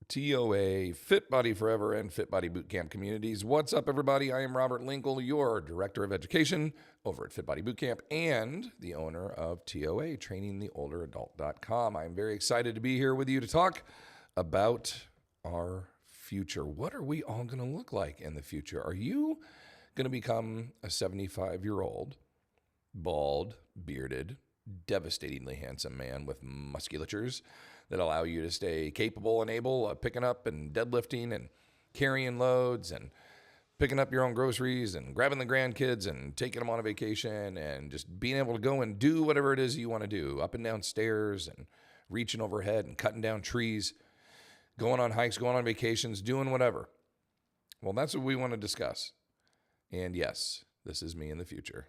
TOA, Fit Body Forever, and Fit Body Bootcamp communities. What's up, everybody? I am Robert Linkul, your Director of Education over at Fit Body Bootcamp and the owner of TOA, TrainingTheOlderAdult.com. I'm very excited to be here with you to talk about our future. What are we all going to look like in the future? Are you going to become a 75-year-old, bald, bearded, devastatingly handsome man with musculatures that allow you to stay capable and able of picking up and deadlifting and carrying loads and picking up your own groceries and grabbing the grandkids and taking them on a vacation and just being able to go and do whatever it is you want to do, up and down stairs and reaching overhead and cutting down trees, going on hikes, going on vacations, doing whatever? Well, that's what we want to discuss. And yes, this is me in the future.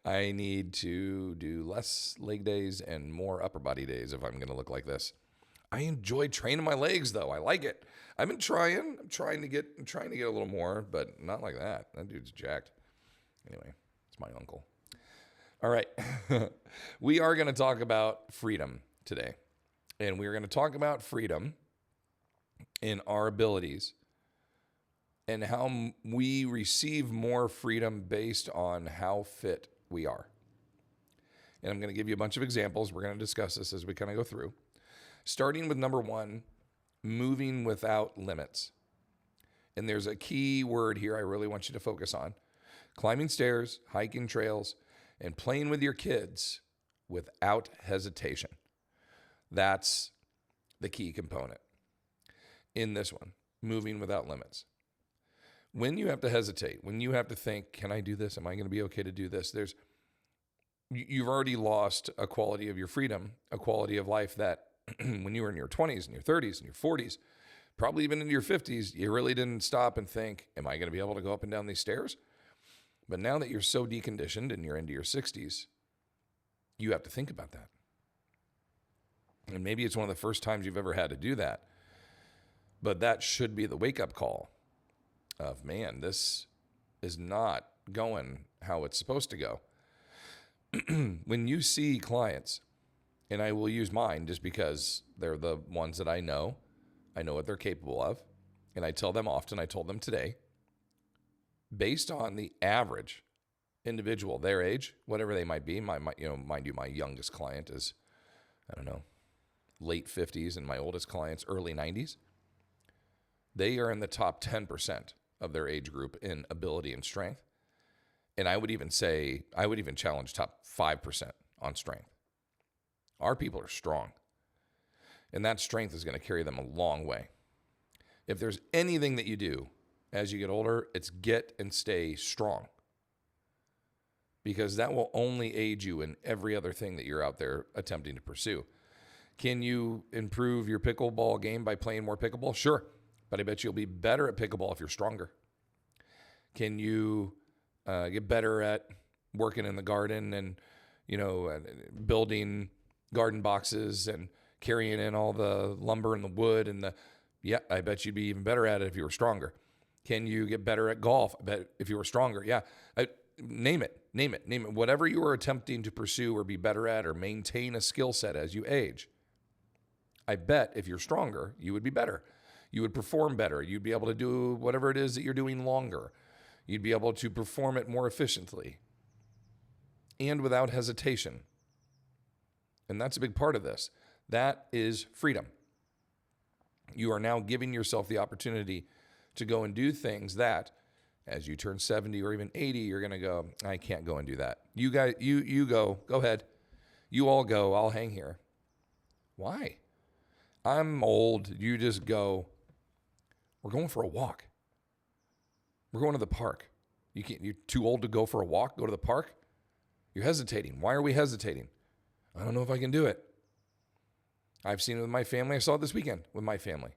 I need to do less leg days and more upper body days if I'm going to look like this. I enjoy training my legs, though. I like it. I've been trying. I'm trying to get a little more, but not like that. That dude's jacked. Anyway, it's my uncle. All right. We are going to talk about freedom today. And we're going to talk about freedom in our abilities and how we receive more freedom based on how fit we are. And I'm going to give you a bunch of examples. We're going to discuss this as we kind of go through. Starting with number one, moving without limits. And there's a key word here I really want you to focus on. Climbing stairs, hiking trails, and playing with your kids without hesitation. That's the key component in this one, moving without limits. When you have to hesitate, when you have to think, can I do this? Am I going to be okay to do this? You've already lost a quality of your freedom, a quality of life that when you were in your 20s and your 30s and your 40s, probably even into your 50s, you really didn't stop and think, am I going to be able to go up and down these stairs? But now that you're so deconditioned and you're into your 60s, you have to think about that. And maybe it's one of the first times you've ever had to do that. But that should be the wake-up call of, man, this is not going how it's supposed to go. When you see clients, and I will use mine just because they're the ones that I know what they're capable of, and I tell them often, I told them today, based on the average individual, their age, whatever they might be, mind you, my youngest client is, I don't know, late 50s, and my oldest client's early 90s. They are in the top 10% of their age group in ability and strength. And I would even challenge top 5% on strength. Our people are strong. And that strength is going to carry them a long way. If there's anything that you do as you get older, it's get and stay strong. Because that will only aid you in every other thing that you're out there attempting to pursue. Can you improve your pickleball game by playing more pickleball? Sure. But I bet you'll be better at pickleball if you're stronger. Can you get better at working in the garden and, building garden boxes and carrying in all the lumber and the wood yeah, I bet you'd be even better at it if you were stronger. Can you get better at golf? I bet if you were stronger. Yeah. Name it. Whatever you are attempting to pursue or be better at or maintain a skill set as you age, I bet if you're stronger, you would be better. You would perform better. You'd be able to do whatever it is that you're doing longer. You'd be able to perform it more efficiently and without hesitation. And that's a big part of this. That is freedom. You are now giving yourself the opportunity to go and do things that, as you turn 70 or even 80, you're going to go, I can't go and do that. You guys, you go ahead. You all go. I'll hang here. Why? I'm old. You just go. We're going for a walk. We're going to the park. You're too old to go for a walk, go to the park? You're hesitating. Why are we hesitating? I don't know if I can do it. I've seen it with my family. I saw it this weekend with my family.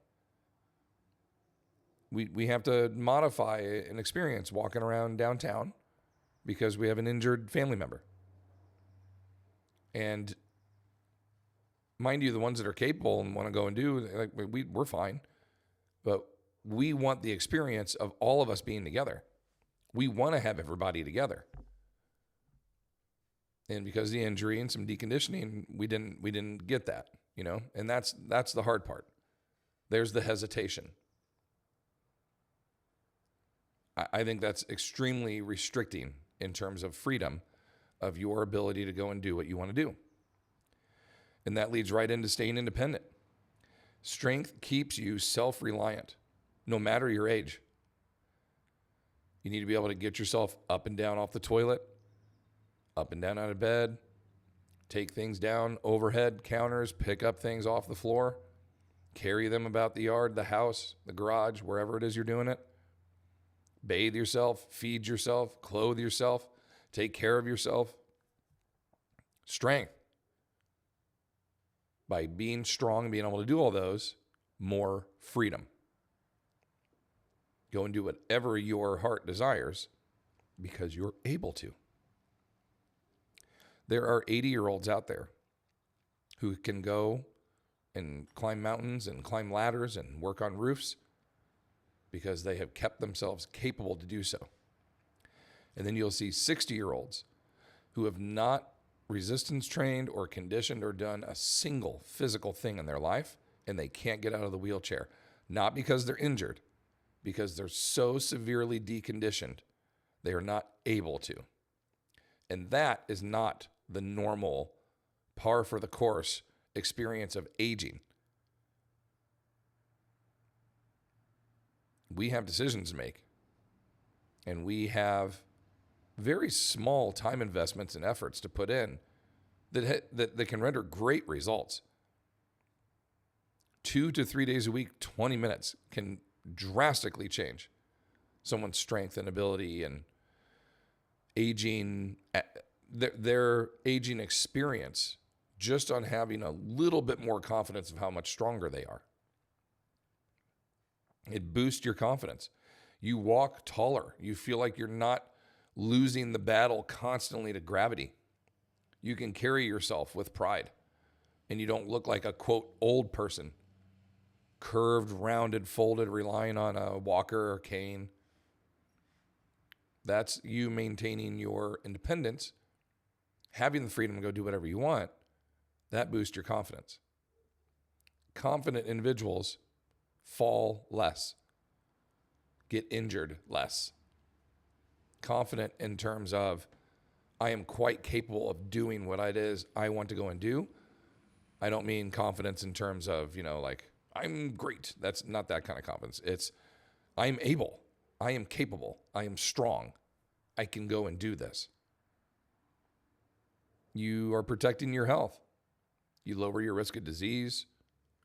We have to modify an experience walking around downtown because we have an injured family member. And mind you, the ones that are capable and want to go and do, we're fine. But we want the experience of all of us being together. We want to have everybody together. And because of the injury and some deconditioning, we didn't get that, and that's the hard part. There's the hesitation. I think that's extremely restricting in terms of freedom of your ability to go and do what you want to do. And that leads right into staying independent. Strength keeps you self-reliant, no matter your age. You need to be able to get yourself up and down off the toilet, up and down out of bed, take things down overhead counters, pick up things off the floor, carry them about the yard, the house, the garage, wherever it is you're doing it. Bathe yourself, feed yourself, clothe yourself, take care of yourself. Strength. By being strong and being able to do all those, more freedom. Go and do whatever your heart desires because you're able to. There are 80-year-olds out there who can go and climb mountains and climb ladders and work on roofs because they have kept themselves capable to do so. And then you'll see 60-year-olds who have not resistance trained or conditioned or done a single physical thing in their life, and they can't get out of the wheelchair. Not because they're injured, because they're so severely deconditioned, they are not able to. And that is not the normal, par for the course experience of aging. We have decisions to make, and we have very small time investments and efforts to put in that can render great results. 2 to 3 days a week, 20 minutes can drastically change someone's strength and ability and aging, their aging experience, just on having a little bit more confidence of how much stronger they are. It boosts your confidence. You walk taller. You feel like you're not losing the battle constantly to gravity. You can carry yourself with pride, and you don't look like a, quote, old person, curved, rounded, folded, relying on a walker or cane. That's you maintaining your independence, having the freedom to go do whatever you want. That boosts your confidence. Confident individuals fall less, get injured less. Confident in terms of, I am quite capable of doing what it is I want to go and do. I don't mean confidence in terms of, like, I'm great. That's not that kind of confidence. It's, I'm able. I am capable. I am strong. I can go and do this. You are protecting your health. You lower your risk of disease,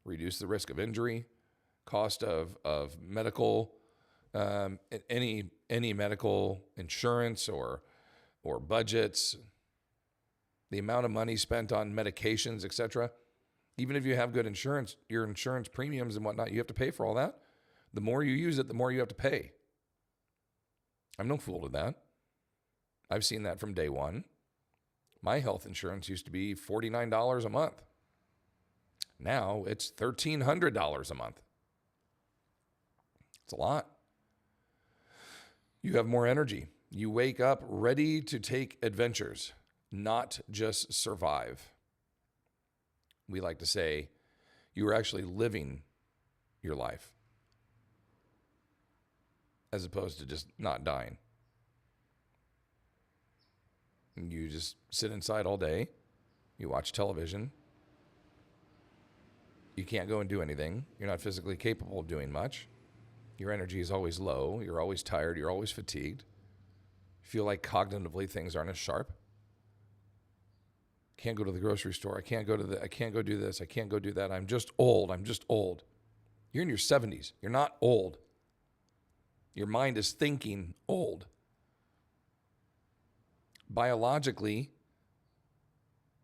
reduce the risk of injury, cost of medical, any medical insurance or budgets, the amount of money spent on medications, etc. Even if you have good insurance, your insurance premiums and whatnot, you have to pay for all that. The more you use it, the more you have to pay. I'm no fool to that. I've seen that from day one. My health insurance used to be $49 a month. Now it's $1,300 a month. It's a lot. You have more energy. You wake up ready to take adventures, not just survive. We like to say you are actually living your life as opposed to just not dying. You just sit inside all day. You watch television. You can't go and do anything. You're not physically capable of doing much. Your energy is always low. You're always tired. You're always fatigued. You feel like cognitively things aren't as sharp. Can't go to the grocery store. I can't go do this. I can't go do that. I'm just old. You're in your 70s. You're not old. Your mind is thinking old. Biologically,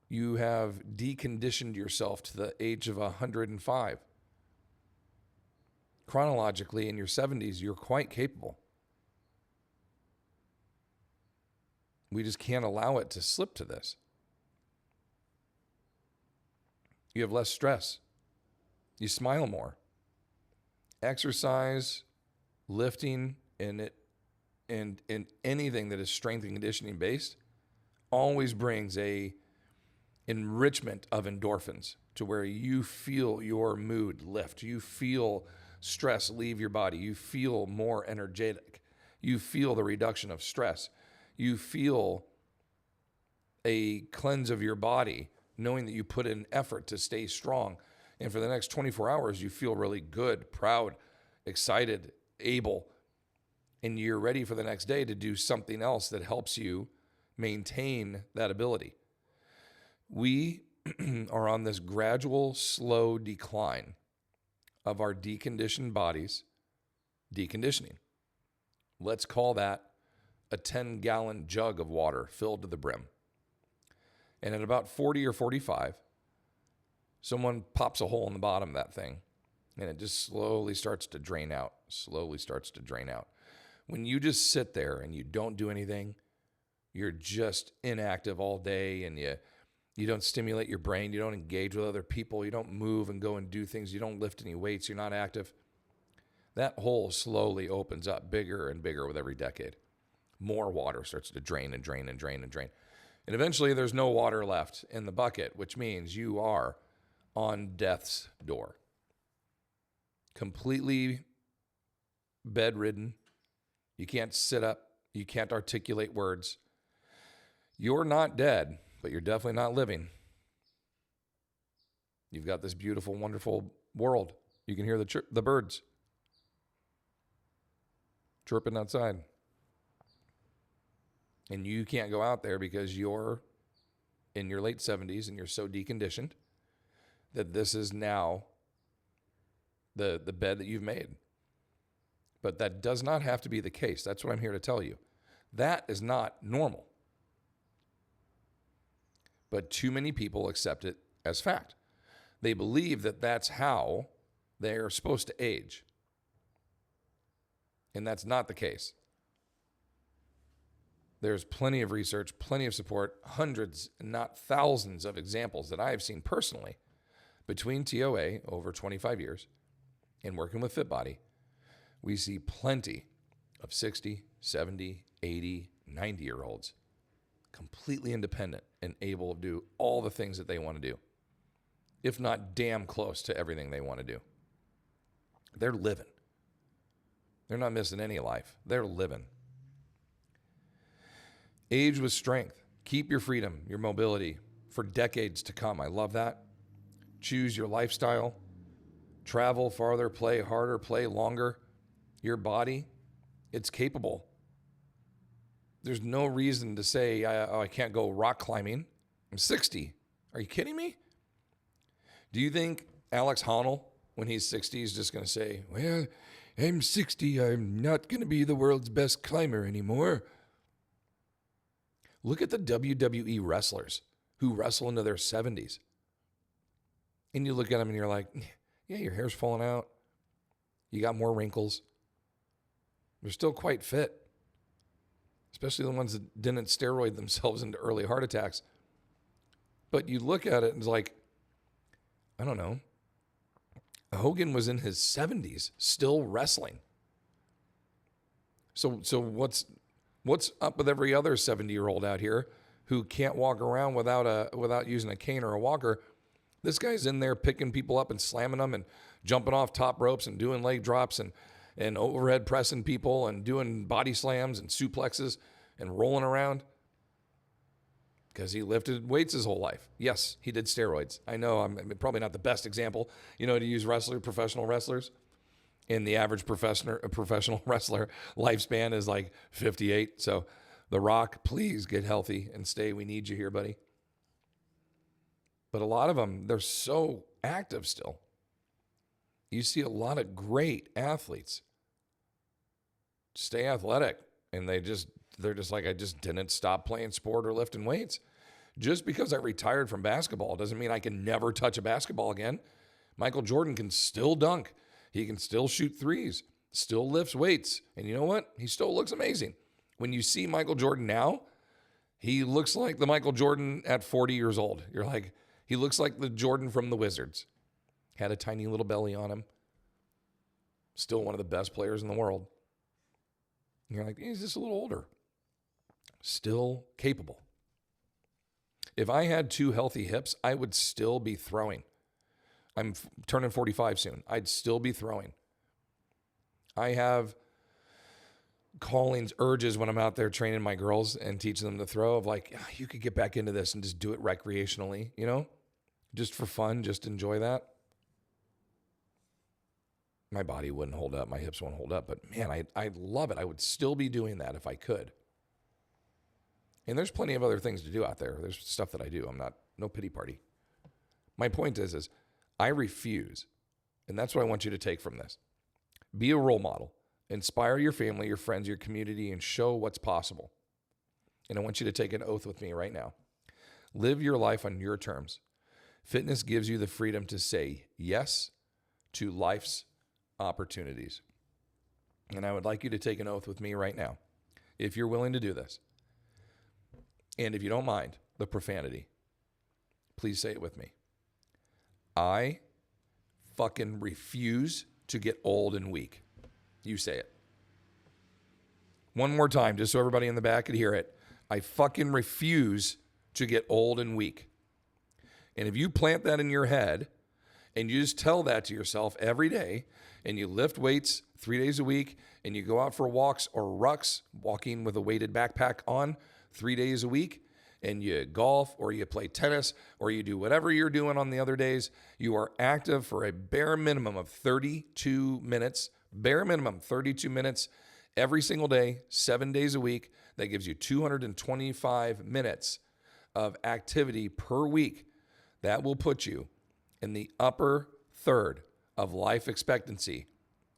you have deconditioned yourself to the age of 105. Chronologically, in your 70s, you're quite capable. We just can't allow it to slip to this. You have less stress. You smile more. Exercise, lifting, and anything that is strength and conditioning based always brings a enrichment of endorphins to where you feel your mood lift. You feel stress leave your body. You feel more energetic. You feel the reduction of stress. You feel a cleanse of your body, knowing that you put in effort to stay strong. And for the next 24 hours, you feel really good, proud, excited, able, and you're ready for the next day to do something else that helps you maintain that ability. We are on this gradual, slow decline of our deconditioned bodies deconditioning. Let's call that a 10-gallon jug of water filled to the brim. And at about 40 or 45, someone pops a hole in the bottom of that thing, and it just slowly starts to drain out, When you just sit there and you don't do anything, you're just inactive all day, and you don't stimulate your brain, you don't engage with other people, you don't move and go and do things, you don't lift any weights, you're not active. That hole slowly opens up bigger and bigger with every decade. More water starts to drain and drain and drain and drain. And eventually there's no water left in the bucket, which means you are on death's door. Completely bedridden. You can't sit up. You can't articulate words. You're not dead, but you're definitely not living. You've got this beautiful, wonderful world. You can hear the birds chirping outside. And you can't go out there because you're in your late 70s and you're so deconditioned that this is now the bed that you've made. But that does not have to be the case. That's what I'm here to tell you. That is not normal. But too many people accept it as fact. They believe that that's how they are supposed to age. And that's not the case. There's plenty of research, plenty of support, hundreds, not thousands of examples that I have seen personally between TOA over 25 years and working with FitBody. We see plenty of 60, 70, 80, 90-year-olds completely independent and able to do all the things that they want to do, if not damn close to everything they want to do. They're living. They're not missing any life. They're living. Age with strength. Keep your freedom, your mobility for decades to come. I love that. Choose your lifestyle. Travel farther, play harder, play longer. Your body, it's capable. There's no reason to say, I can't go rock climbing. I'm 60. Are you kidding me? Do you think Alex Honnold, when he's 60, is just going to say, well, I'm 60. I'm not going to be the world's best climber anymore? Look at the WWE wrestlers who wrestle into their 70s. And you look at them and you're like, yeah, your hair's falling out. You got more wrinkles. They're still quite fit, especially the ones that didn't steroid themselves into early heart attacks. But you look at it and it's like, I don't know. Hogan was in his 70s still wrestling. So what's up with every other 70-year-old out here who can't walk around without using a cane or a walker? This guy's in there picking people up and slamming them and jumping off top ropes and doing leg drops and overhead pressing people and doing body slams and suplexes and rolling around because he lifted weights his whole life. Yes, he did steroids. I know I'm probably not the best example, to use professional wrestlers. And the average professional wrestler lifespan is like 58. So The Rock, please get healthy and stay. We need you here, buddy. But a lot of them, they're so active still. You see a lot of great athletes stay athletic, and they're just like, I just didn't stop playing sport or lifting weights. Just because I retired from basketball doesn't mean I can never touch a basketball again. Michael Jordan can still dunk. He can still shoot threes, still lifts weights. And you know what? He still looks amazing. When you see Michael Jordan now, he looks like the Michael Jordan at 40 years old. You're like, he looks like the Jordan from the Wizards. Had a tiny little belly on him. Still one of the best players in the world. And you're like, he's just a little older. Still capable. If I had 2 healthy hips, I would still be throwing. I'm turning 45 soon. I'd still be throwing. I have callings, urges when I'm out there training my girls and teaching them to throw of like, you could get back into this and just do it recreationally, just for fun, just enjoy that. My body wouldn't hold up. My hips won't hold up. But man, I love it. I would still be doing that if I could. And there's plenty of other things to do out there. There's stuff that I do. I'm not, no pity party. My point is I refuse. And that's what I want you to take from this. Be a role model. Inspire your family, your friends, your community, and show what's possible. And I want you to take an oath with me right now. Live your life on your terms. Fitness gives you the freedom to say yes to life's opportunities. And I would like you to take an oath with me right now, if you're willing to do this. And if you don't mind the profanity, please say it with me. I fucking refuse to get old and weak. You say it. One more time, just so everybody in the back could hear it. I fucking refuse to get old and weak. And if you plant that in your head and you just tell that to yourself every day and you lift weights 3 days a week and you go out for walks or rucks, walking with a weighted backpack on 3 days a week, and you golf or you play tennis or you do whatever you're doing on the other days, you are active for a bare minimum of 32 minutes. Bare minimum, 32 minutes every single day, 7 days a week. That gives you 225 minutes of activity per week. That will put you in the upper third of life expectancy,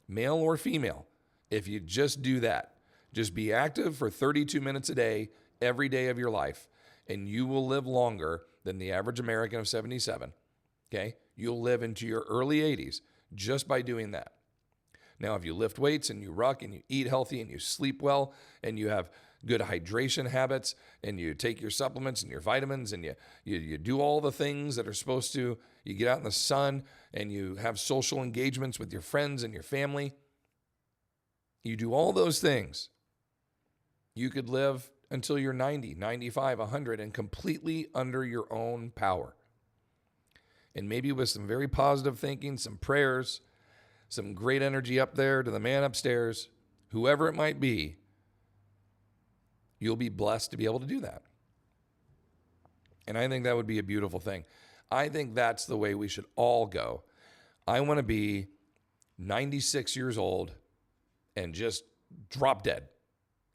male or female. If you just do that, just be active for 32 minutes a day, every day of your life, and you will live longer than the average American of 77. Okay? You'll live into your early 80s just by doing that. Now, if you lift weights and you ruck and you eat healthy and you sleep well and you have good hydration habits and you take your supplements and your vitamins and you do all the things that are supposed to, you get out in the sun and you have social engagements with your friends and your family, you do all those things, you could live until you're 90, 95, 100 and completely under your own power. And maybe with some very positive thinking, some prayers, some great energy up there to the man upstairs, whoever it might be, you'll be blessed to be able to do that. And I think that would be a beautiful thing. I think that's the way we should all go. I want to be 96 years old and just drop dead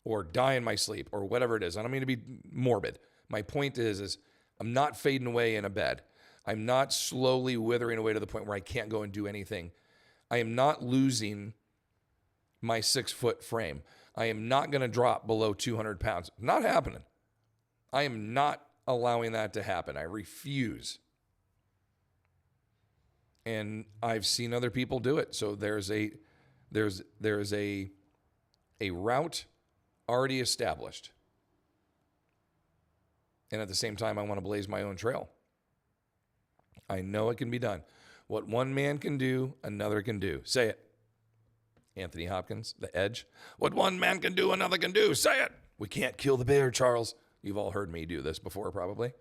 or die in my sleep or whatever it is. I don't mean to be morbid. My point is I'm not fading away in a bed. I'm not slowly withering away to the point where I can't go and do anything. I am not losing my 6-foot frame. I am not going to drop below 200 pounds. Not happening. I am not allowing that to happen. I refuse. And I've seen other people do it. So there's a route already established. And at the same time, I want to blaze my own trail. I know it can be done. What one man can do, another can do. Say it. Anthony Hopkins, The Edge. What one man can do, another can do. Say it. We can't kill the bear, Charles. You've all heard me do this before, probably.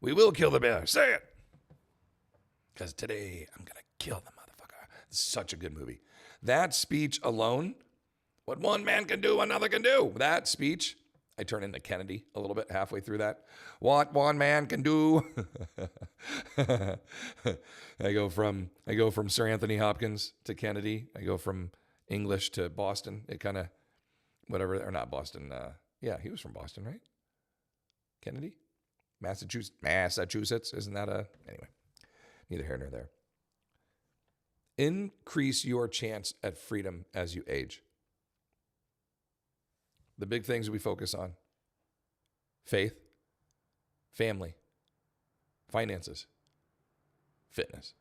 We will kill the bear. Say it. Because today, I'm going to kill the motherfucker. It's such a good movie. That speech alone, what one man can do, another can do. That speech, I turn into Kennedy a little bit halfway through that. What one man can do. I go from Sir Anthony Hopkins to Kennedy. I go from English to Boston. It kind of, whatever, or not Boston. Yeah, he was from Boston, right? Kennedy? Massachusetts. Isn't that anyway, neither here nor there. Increase your chance at freedom as you age. The big things we focus on: faith, family, finances, fitness.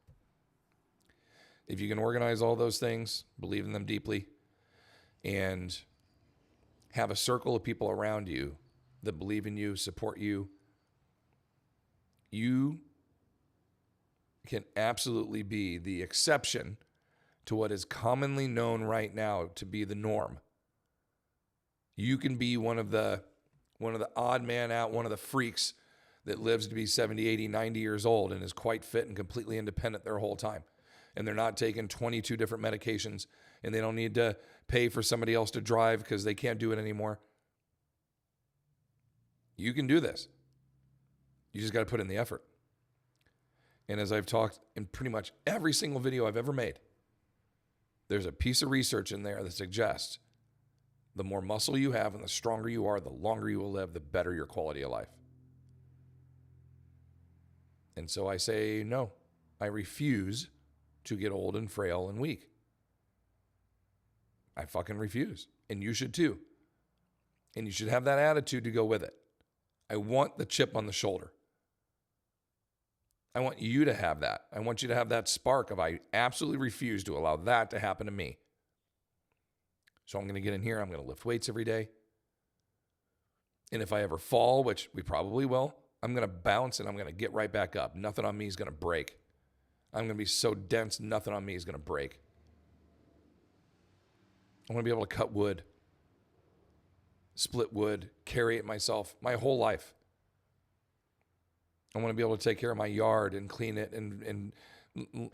If you can organize all those things, believe in them deeply, and have a circle of people around you that believe in you, support you, you can absolutely be the exception to what is commonly known right now to be the norm. You can be one of the odd man out, one of the freaks that lives to be 70, 80, 90 years old and is quite fit and completely independent their whole time. And they're not taking 22 different medications, and they don't need to pay for somebody else to drive because they can't do it anymore. You can do this. You just got to put in the effort. And as I've talked in pretty much every single video I've ever made, there's a piece of research in there that suggests the more muscle you have and the stronger you are, the longer you will live, the better your quality of life. And so I say, no, I refuse to get old and frail and weak. I fucking refuse. And you should too. And you should have that attitude to go with it. I want the chip on the shoulder. I want you to have that. I want you to have that spark of I absolutely refuse to allow that to happen to me. So I'm going to get in here. I'm going to lift weights every day. And if I ever fall, which we probably will, I'm going to bounce and I'm going to get right back up. Nothing on me is going to break. I'm going to be so dense, nothing on me is going to break. I want to be able to cut wood, split wood, carry it myself my whole life. I want to be able to take care of my yard and clean it and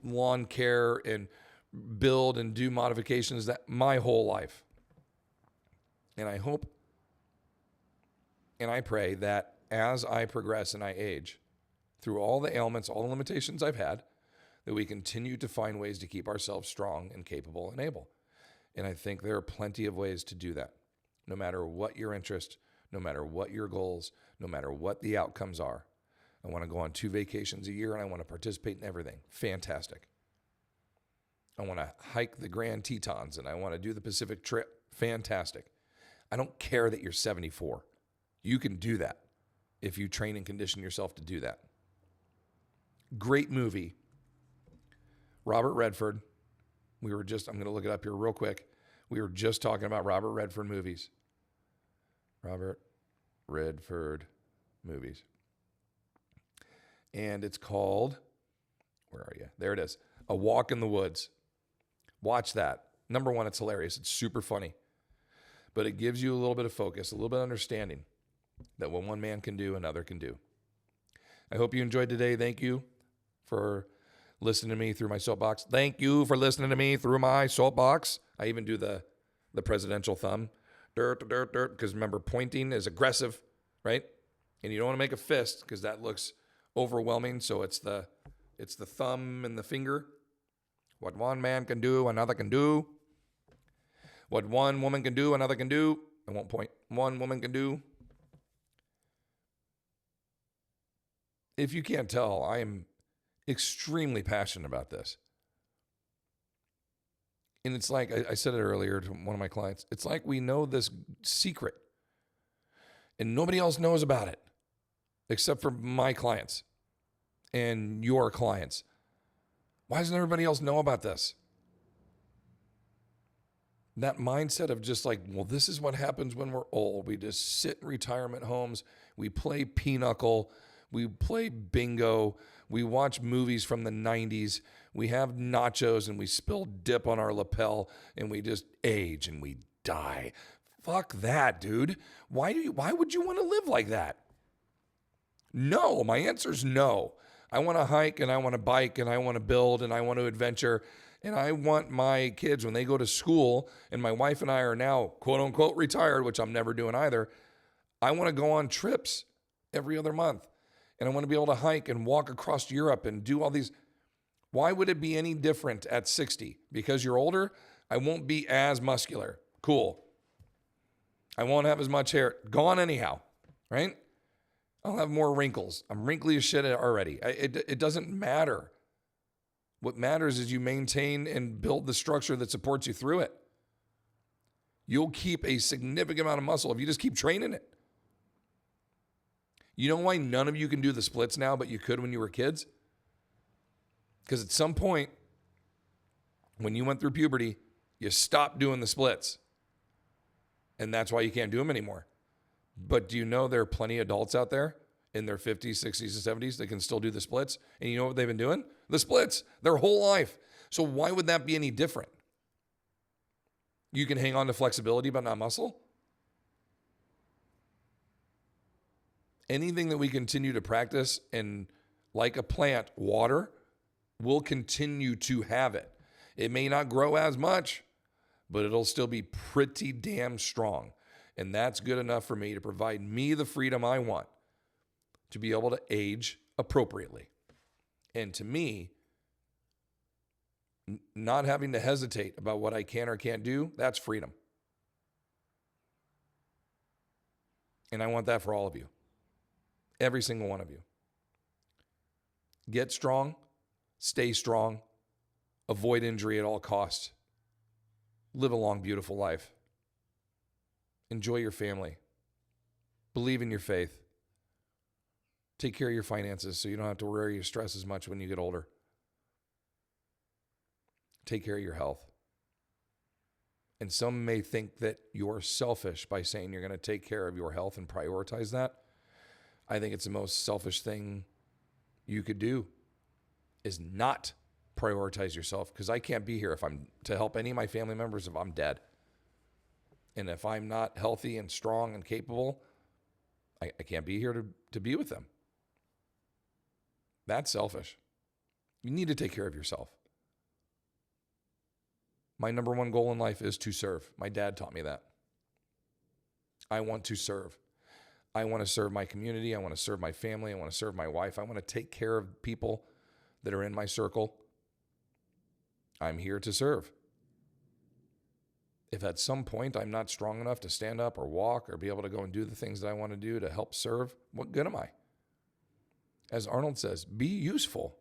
lawn care and build and do modifications that my whole life. And I hope and I pray that as I progress and I age, through all the ailments, all the limitations I've had, that we continue to find ways to keep ourselves strong and capable and able. And I think there are plenty of ways to do that. No matter what your interest, no matter what your goals, no matter what the outcomes are. I want to go on 2 vacations a year and I want to participate in everything. Fantastic. I want to hike the Grand Tetons and I want to do the Pacific Trip. Fantastic. I don't care that you're 74. You can do that if you train and condition yourself to do that. Great movie. Robert Redford. I'm going to look it up here real quick. We were just talking about Robert Redford movies. Robert Redford movies. And it's called, where are you? There it is. A Walk in the Woods. Watch that. Number one, it's hilarious. It's super funny. But it gives you a little bit of focus, a little bit of understanding that what one man can do, another can do. I hope you enjoyed today. Thank you for listening to me through my soapbox. Thank you for listening to me through my soapbox. I even do the presidential thumb. Dirt, dirt, dirt. Because remember, pointing is aggressive, right? And you don't want to make a fist because that looks overwhelming. So it's the thumb and the finger. What one man can do, another can do. What one woman can do, another can do. I won't point. One woman can do. If you can't tell, I am extremely passionate about this. And it's like, I said it earlier to one of my clients, it's like we know this secret and nobody else knows about it except for my clients and your clients. Why doesn't everybody else know about this? That mindset of just like, well, this is what happens when we're old. We just sit in retirement homes. We play pinochle. We play bingo. We watch movies from the 90s. We have nachos and we spill dip on our lapel and we just age and we die. Fuck that, dude. Why would you want to live like that? No, my answer is no. I want to hike and I want to bike and I want to build and I want to adventure. And I want my kids, when they go to school, and my wife and I are now, quote unquote, retired, which I'm never doing either. I want to go on trips every other month. And I want to be able to hike and walk across Europe and do all these. Why would it be any different at 60? Because you're older, I won't be as muscular. Cool. I won't have as much hair. Gone anyhow, right? I'll have more wrinkles. I'm wrinkly as shit already. It doesn't matter. What matters is you maintain and build the structure that supports you through it. You'll keep a significant amount of muscle if you just keep training it. You know why none of you can do the splits now, but you could when you were kids? Because at some point, when you went through puberty, you stopped doing the splits. And that's why you can't do them anymore. But do you know there are plenty of adults out there in their 50s, 60s, and 70s that can still do the splits? And you know what they've been doing? The splits their whole life. So why would that be any different? You can hang on to flexibility but not muscle? Anything that we continue to practice and like a plant, water, we'll continue to have it. It may not grow as much, but it'll still be pretty damn strong. And that's good enough for me to provide me the freedom I want to be able to age appropriately. And to me, not having to hesitate about what I can or can't do, that's freedom. And I want that for all of you. Every single one of you. Get strong, stay strong, avoid injury at all costs. Live a long, beautiful life. Enjoy your family. Believe in your faith. Take care of your finances so you don't have to worry or stress as much when you get older. Take care of your health. And some may think that you're selfish by saying you're going to take care of your health and prioritize that. I think it's the most selfish thing you could do is not prioritize yourself, because I can't be here if I'm to help any of my family members if I'm dead. And if I'm not healthy and strong and capable, I can't be here to be with them. That's selfish. You need to take care of yourself. My number one goal in life is to serve. My dad taught me that. I want to serve. I want to serve my community. I want to serve my family. I want to serve my wife. I want to take care of people that are in my circle. I'm here to serve. If at some point I'm not strong enough to stand up or walk or be able to go and do the things that I want to do to help serve, what good am I? As Arnold says, be useful.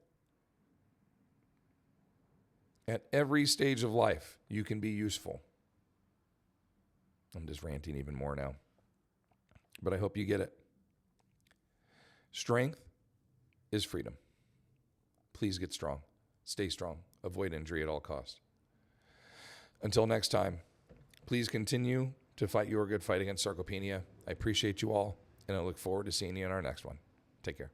At every stage of life, you can be useful. I'm just ranting even more now. But I hope you get it. Strength is freedom. Please get strong. Stay strong. Avoid injury at all costs. Until next time, please continue to fight your good fight against sarcopenia. I appreciate you all, and I look forward to seeing you in our next one. Take care.